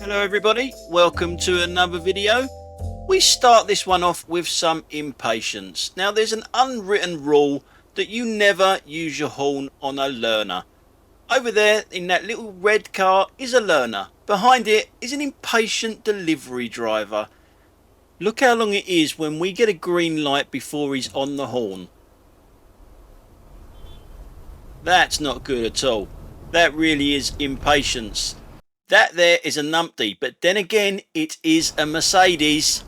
Hello everybody, welcome to another video. We start this one off with some impatience. Now there's an unwritten rule that you never use your horn on a learner. Over there in that little red car is a learner. Behind it is an impatient delivery driver. Look how long it is when we get a green light before he's on the horn. That's not good at all. That really is impatience. That there is a numpty, but then again it is a Mercedes.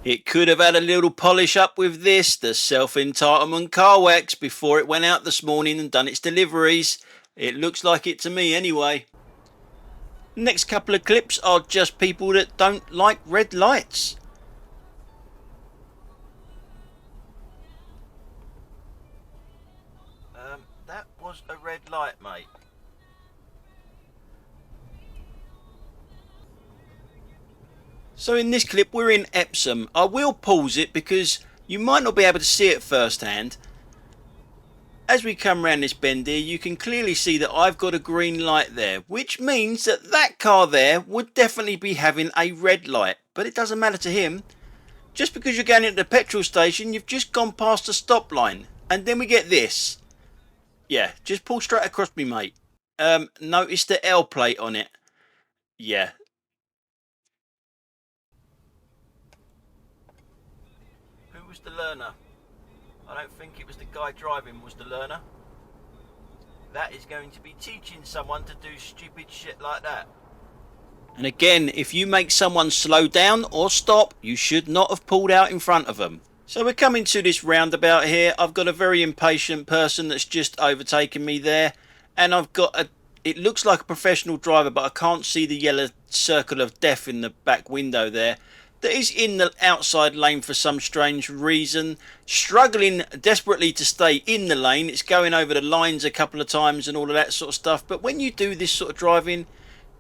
It could have had a little polish up with this, the self-entitlement car wax, before it went out this morning and done its deliveries. It looks like it to me anyway. Next couple of clips are just people that don't like red lights. That was a red light, mate. So in this clip we're in Epsom. I will pause it because you might not be able to see it firsthand. As we come around this bend here, you can clearly see that I've got a green light there, which means that that car there would definitely be having a red light, but it doesn't matter to him. Just because you're going into the petrol station, you've just gone past the stop line, and then we get this. Yeah, just pull straight across me, mate. Notice the L plate on it. Yeah. Who was the learner? I don't think it was the guy driving was the learner. That is going to be teaching someone to do stupid shit like that. And again, if you make someone slow down or stop, you should not have pulled out in front of them. So we're coming to this roundabout here. I've got a very impatient person that's just overtaken me there. And I've got a... It looks like a professional driver, but I can't see the yellow circle of death in the back window there. That is in the outside lane for some strange reason. Struggling desperately to stay in the lane. It's going over the lines a couple of times and all of that sort of stuff. But when you do this sort of driving,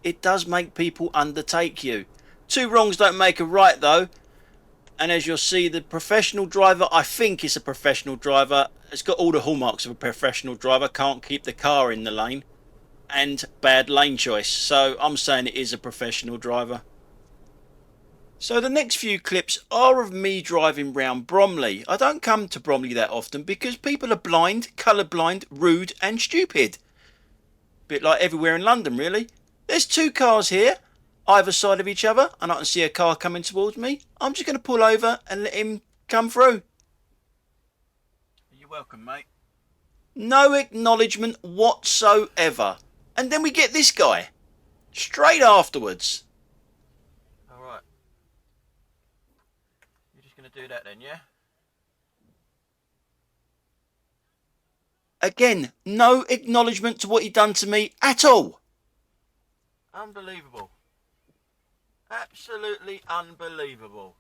it does make people undertake you. Two wrongs don't make a right though. And as you'll see, the professional driver, I think is a professional driver. It's got all the hallmarks of a professional driver. Can't keep the car in the lane. And bad lane choice. So I'm saying it is a professional driver. So the next few clips are of me driving round Bromley. I don't come to Bromley that often because people are blind, colourblind, rude and stupid. Bit like everywhere in London really. There's two cars here, either side of each other, and I can see a car coming towards me. I'm just going to pull over and let him come through. You're welcome, mate. No acknowledgement whatsoever. And then we get this guy. Straight afterwards. Alright. You're just going to do that then, yeah? Again, no acknowledgement to what he done to me at all. Unbelievable. Absolutely unbelievable.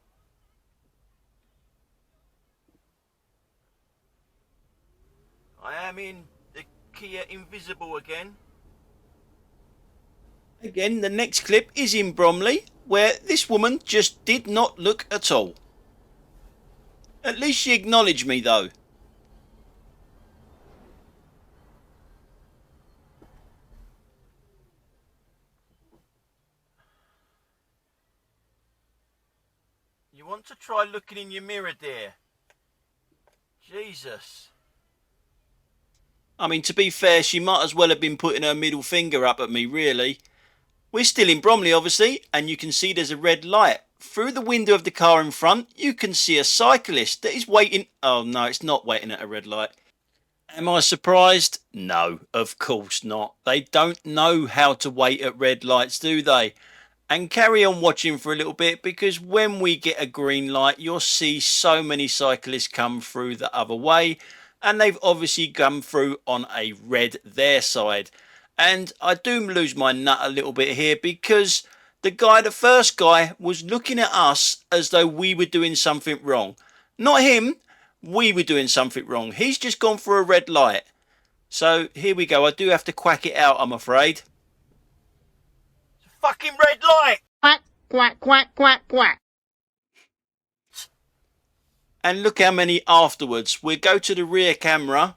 I am in the Kia Invisible again. Again, the next clip is in Bromley, where this woman just did not look at all. At least she acknowledged me though. You want to try looking in your mirror, dear? Jesus. I mean, to be fair, she might as well have been putting her middle finger up at me, really. We're still in Bromley, obviously, and you can see there's a red light. Through the window of the car in front, you can see a cyclist that is waiting... Oh, no, it's not waiting at a red light. Am I surprised? No, of course not. They don't know how to wait at red lights, do they? And carry on watching for a little bit, because when we get a green light, you'll see so many cyclists come through the other way, and they've obviously come through on a red their side. And I do lose my nut a little bit here, because the first guy was looking at us as though we were doing something wrong. Not him, we were doing something wrong. He's just gone for a red light. So here we go. I do have to quack it out, I'm afraid. Fucking red light! Quack, quack, quack, quack, quack. And look how many afterwards. We'll go to the rear camera.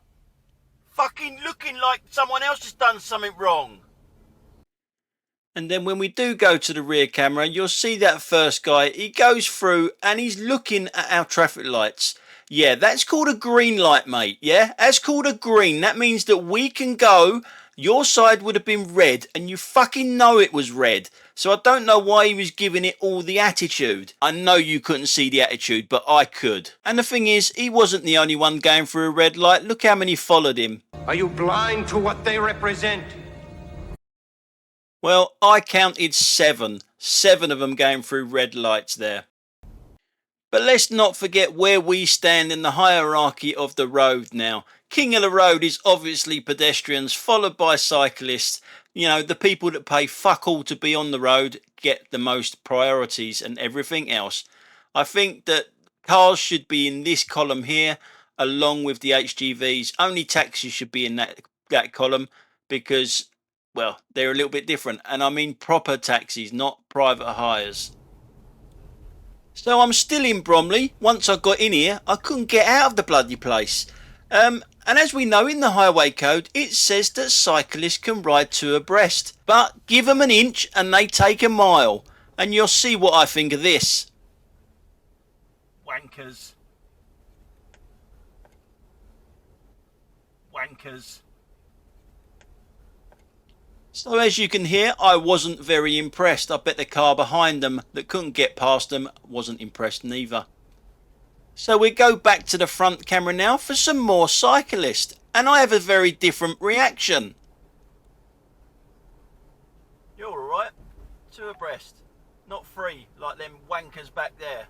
Fucking looking like someone else has done something wrong. And then when we do go to the rear camera, you'll see that first guy, he goes through and he's looking at our traffic lights. Yeah, that's called a green light, mate. Yeah, that's called a green. That means that we can go. Your side would have been red and you fucking know it was red. So I don't know why he was giving it all the attitude. I know you couldn't see the attitude, but I could. And the thing is, he wasn't the only one going through a red light. Look how many followed him. Are you blind to what they represent? Well, I counted 7. 7 of them going through red lights there. But let's not forget where we stand in the hierarchy of the road now. King of the road is obviously pedestrians, followed by cyclists. You know, the people that pay fuck all to be on the road get the most priorities and everything else. I think that cars should be in this column here, along with the HGVs. Only taxis should be in that column because, well, they're a little bit different. And I mean proper taxis, not private hires. So I'm still in Bromley. Once I got in here, I couldn't get out of the bloody place. And as we know in the highway code, it says that cyclists can ride 2 abreast. But give them an inch and they take a mile. And you'll see what I think of this. Wankers. Wankers. So as you can hear, I wasn't very impressed. I bet the car behind them that couldn't get past them wasn't impressed neither. So we go back to the front camera now for some more cyclists. And I have a very different reaction. You're alright. 2 abreast. Not 3 like them wankers back there.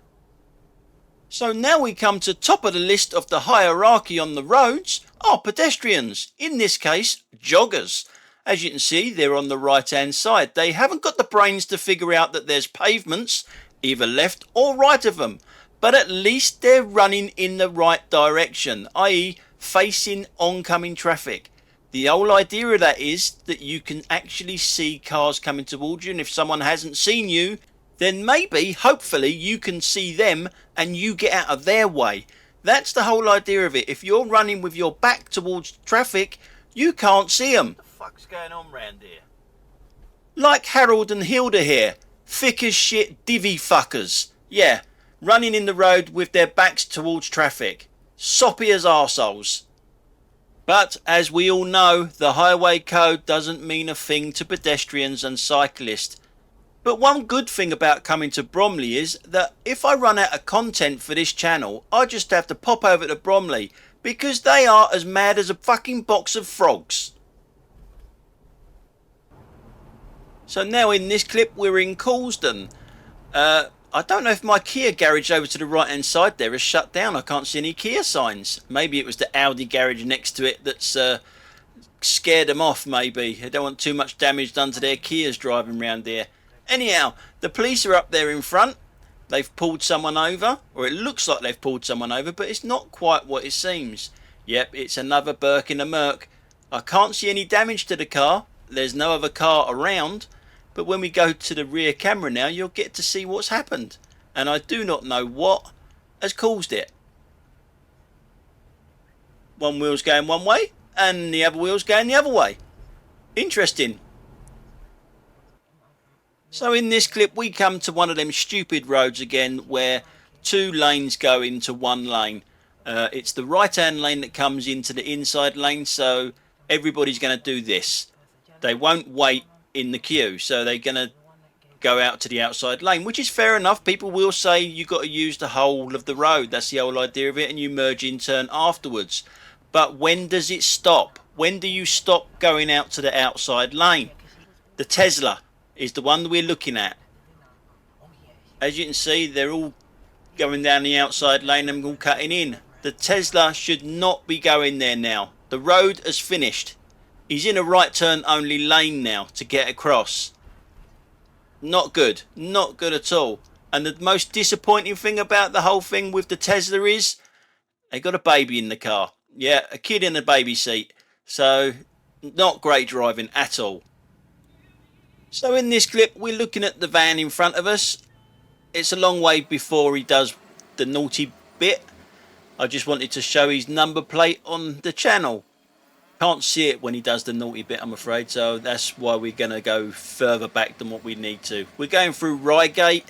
So now we come to top of the list of the hierarchy on the roads are pedestrians. In this case, joggers. As you can see, they're on the right hand side. They haven't got the brains to figure out that there's pavements, either left or right of them. But at least they're running in the right direction, i.e. facing oncoming traffic. The whole idea of that is that you can actually see cars coming towards you, and if someone hasn't seen you, then maybe, hopefully, you can see them and you get out of their way. That's the whole idea of it. If you're running with your back towards traffic, you can't see them. What's going on round here? Like Harold and Hilda here. Thick as shit divvy fuckers. Yeah, running in the road with their backs towards traffic. Soppy as arseholes. But as we all know, the highway code doesn't mean a thing to pedestrians and cyclists. But one good thing about coming to Bromley is that if I run out of content for this channel, I just have to pop over to Bromley because they are as mad as a fucking box of frogs. So now in this clip we're in Coulsdon. I don't know if my Kia garage over to the right hand side there is shut down. I can't see any Kia signs. Maybe it was the Audi garage next to it that's scared them off maybe. They don't want too much damage done to their Kias driving around here. Anyhow, the police are up there in front. They've pulled someone over, or it looks like they've pulled someone over, but it's not quite what it seems. Yep, it's another Burke in a Merc. I can't see any damage to the car. There's no other car around. But when we go to the rear camera now, you'll get to see what's happened. And I do not know what has caused it. One wheel's going one way, and the other wheel's going the other way. Interesting. So in this clip, we come to one of them stupid roads again, where 2 lanes go into 1 lane. It's the right-hand lane that comes into the inside lane, so everybody's going to do this. They won't wait in the queue, so they're going to go out to the outside lane, which is fair enough. People will say you've got to use the whole of the road. That's the whole idea of it, and you merge in turn afterwards. But when does it stop? When do you stop going out to the outside lane? The Tesla is the one that we're looking at. As you can see, they're all going down the outside lane and all cutting in. The Tesla should not be going there now. The road has finished. He's in a right turn only lane now to get across. Not good. Not good at all. And the most disappointing thing about the whole thing with the Tesla is they got a baby in the car. Yeah, a kid in a baby seat. So not great driving at all. So in this clip we're looking at the van in front of us. It's a long way before he does the naughty bit. I just wanted to show his number plate on the channel. Can't see it when he does the naughty bit, I'm afraid, so that's why we're going to go further back than what we need to. We're going through Reigate,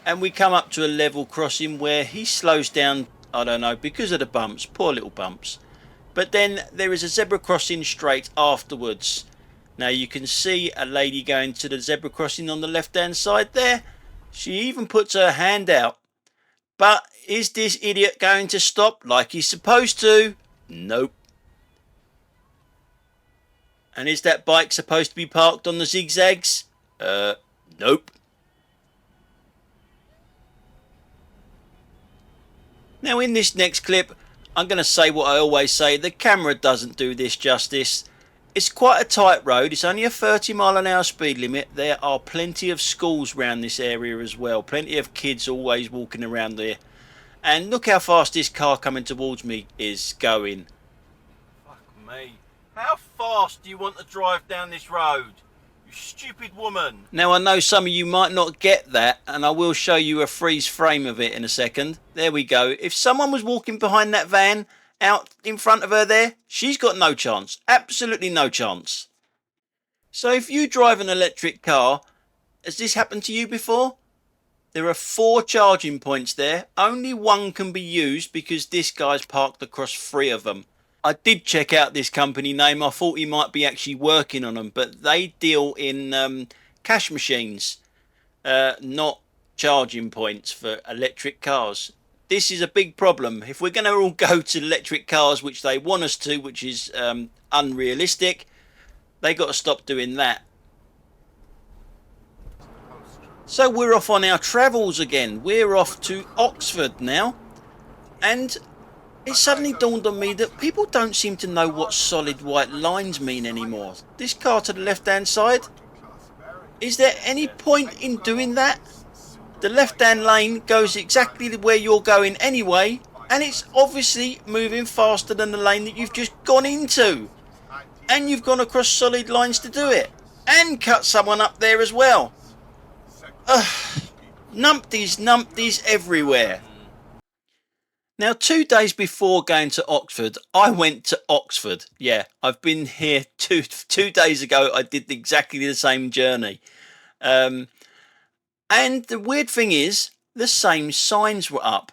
and we come up to a level crossing where he slows down, I don't know, because of the bumps, poor little bumps. But then there is a zebra crossing straight afterwards. Now you can see a lady going to the zebra crossing on the left hand side there. She even puts her hand out. But is this idiot going to stop like he's supposed to? Nope. And is that bike supposed to be parked on the zigzags? Nope. Now in this next clip, I'm going to say what I always say. The camera doesn't do this justice. It's quite a tight road. It's only a 30-mile-an-hour speed limit. There are plenty of schools around this area as well. Plenty of kids always walking around there. And look how fast this car coming towards me is going. Fuck me. How fast do you want to drive down this road? You stupid woman. Now I know some of you might not get that, and I will show you a freeze frame of it in a second. There we go. If someone was walking behind that van out in front of her there, she's got no chance. Absolutely no chance. So if you drive an electric car, has this happened to you before? There are 4 charging points there. Only one can be used because this guy's parked across 3 of them. I did check out this company name. I thought he might be actually working on them, but they deal in cash machines, not charging points for electric cars. This is a big problem. If we're going to all go to electric cars, which they want us to, which is unrealistic, they got to stop doing that. So we're off on our travels again. We're off to Oxford now, and it suddenly dawned on me that people don't seem to know what solid white lines mean anymore. This car to the left hand side, is there any point in doing that? The left hand lane goes exactly where you're going anyway, and it's obviously moving faster than the lane that you've just gone into. And you've gone across solid lines to do it, and cut someone up there as well. Numpties everywhere. Now 2 days before going to Oxford, I went to Oxford. Yeah, I've been here two days ago. I did exactly the same journey. And the weird thing is, the same signs were up.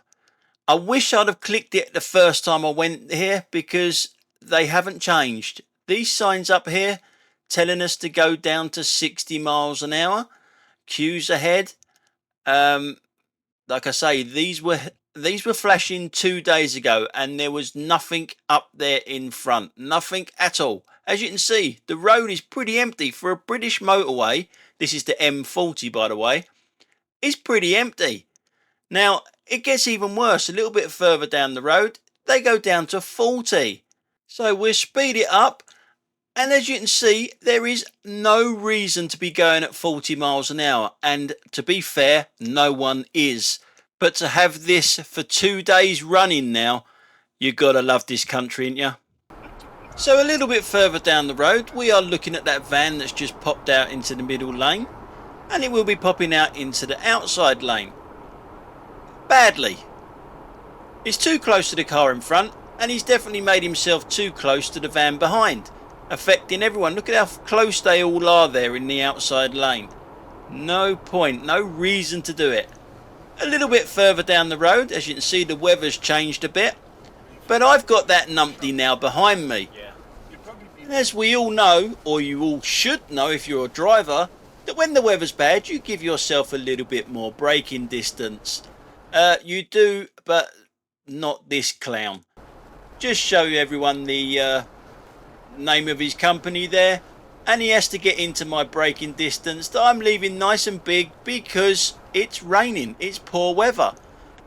I wish I'd have clicked it the first time I went here because they haven't changed. These signs up here telling us to go down to 60 miles an hour. Queues ahead. Like I say, these were flashing 2 days ago, and there was nothing up there in front. Nothing at all. As you can see, the road is pretty empty for a British motorway. This is the M40, by the way. It's pretty empty. Now, it gets even worse. A little bit further down the road, they go down to 40. So we'll speed it up. And as you can see, there is no reason to be going at 40 miles an hour. And to be fair, no one is. But to have this for 2 days running now, you gotta love this country, ain't ya? So a little bit further down the road, we are looking at that van that's just popped out into the middle lane. And it will be popping out into the outside lane. Badly. He's too close to the car in front, and he's definitely made himself too close to the van behind, affecting everyone. Look at how close they all are there in the outside lane. No point, no reason to do it. A little bit further down the road, as you can see, the weather's changed a bit, but I've got that numpty now behind me. And as we all know, or you all should know if you're a driver, that when the weather's bad, you give yourself a little bit more braking distance. You do, but not this clown. Just show everyone the name of his company there, and he has to get into my braking distance that I'm leaving nice and big because it's raining, it's poor weather.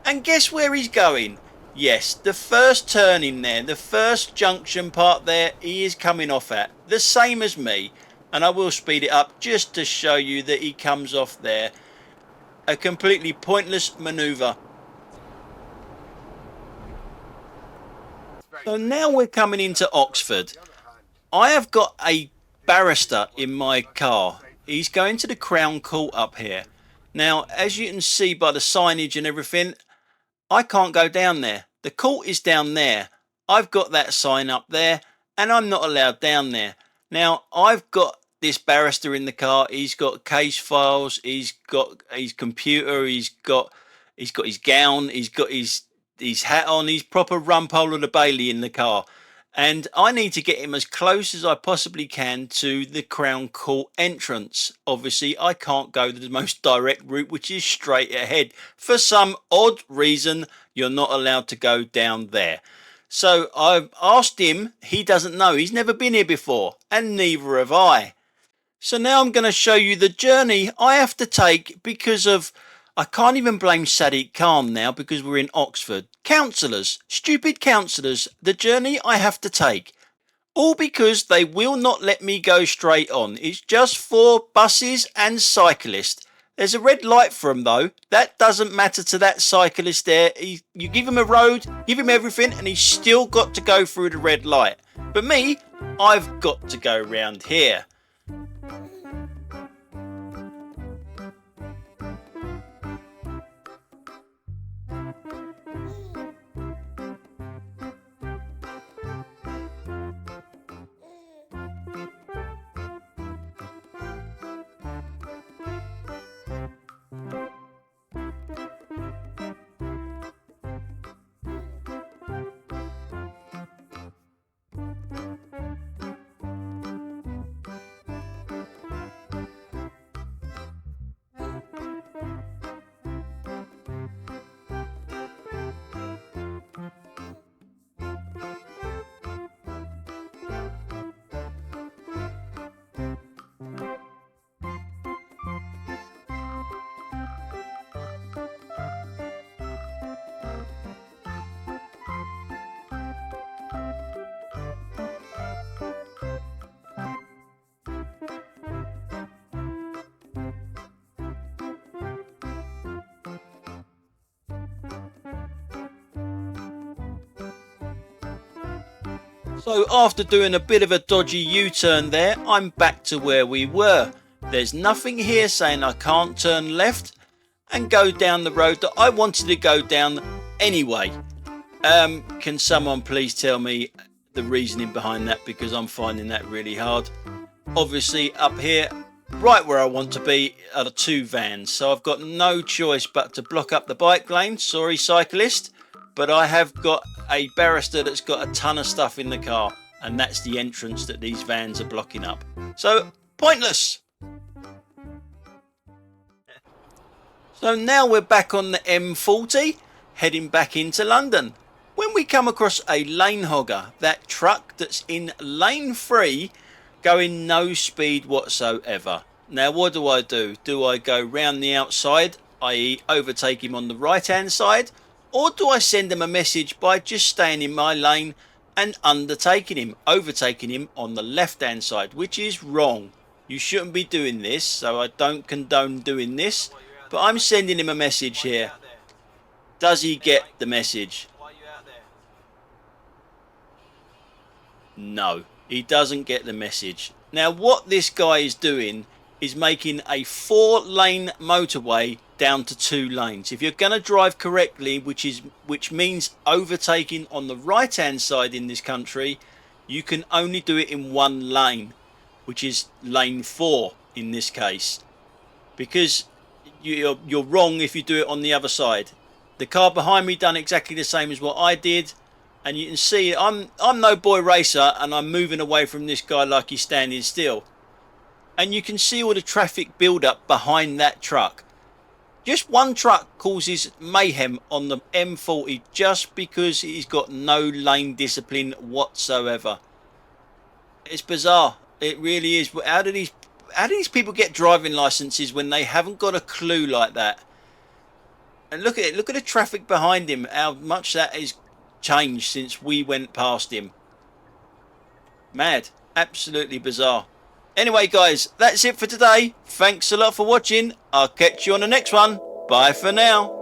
And guess where he's going? Yes, the first turn in there, the first junction part there, he is coming off at, the same as me. And I will speed it up just to show you that he comes off there. A completely pointless manoeuvre. So now we're coming into Oxford. I have got a barrister in my car. He's going to the Crown Court up here. Now, as you can see by the signage and everything, I can't go down there. The court is down there. I've got that sign up there, and I'm not allowed down there. Now, I've got this barrister in the car. He's got case files, he's got his computer, he's got his gown, he's got his hat on, he's proper Rumpole of the Bailey in the car. And I need to get him as close as I possibly can to the Crown Court entrance. Obviously, I can't go the most direct route, which is straight ahead. For some odd reason, you're not allowed to go down there. So I've asked him. He doesn't know. He's never been here before, and neither have I. So now I'm going to show you the journey I have to take because of... I can't even blame Sadiq Khan now because we're in Oxford. Councillors, stupid councillors, the journey I have to take. All because they will not let me go straight on. It's just for buses and cyclists. There's a red light for him though. That doesn't matter to that cyclist there. You give him a road, give him everything, and he's still got to go through the red light. But me, I've got to go round here. So after doing a bit of a dodgy U-turn there, I'm back to where we were. There's nothing here saying I can't turn left and go down the road that I wanted to go down anyway. Can someone please tell me the reasoning behind that, because I'm finding that really hard. Obviously up here, right where I want to be, are the two vans, so I've got no choice but to block up the bike lane. Sorry cyclist, but I have got a barrister that's got a ton of stuff in the car, and that's the entrance that these vans are blocking up. So pointless. So now we're back on the M40, heading back into London. When we come across a lane hogger, that truck that's in lane 3, going no speed whatsoever. Now what do? Do I go round the outside, i.e. overtake him on the right hand side, or do I send him a message by just staying in my lane and overtaking him on the left hand side, which is wrong. You shouldn't be doing this, so I don't condone doing this, but I'm sending him a message here. Does he get the message? No, he doesn't get the message. Now what this guy is doing is making a 4-lane motorway down to 2 lanes. If you're going to drive correctly, which means overtaking on the right hand side in this country, you can only do it in 1 lane, which is lane 4 in this case, because you're wrong if you do it on the other side. The car behind me done exactly the same as what I did, and you can see I'm no boy racer, and I'm moving away from this guy like he's standing still. And you can see all the traffic build up behind that truck. Just one truck causes mayhem on the M40 just because he's got no lane discipline whatsoever. It's bizarre. It really is. How do these people get driving licenses when they haven't got a clue like that? And look at it. Look at the traffic behind him. How much that has changed since we went past him. Mad. Absolutely bizarre. Anyway guys, that's it for today. Thanks a lot for watching. I'll catch you on the next one. Bye for now.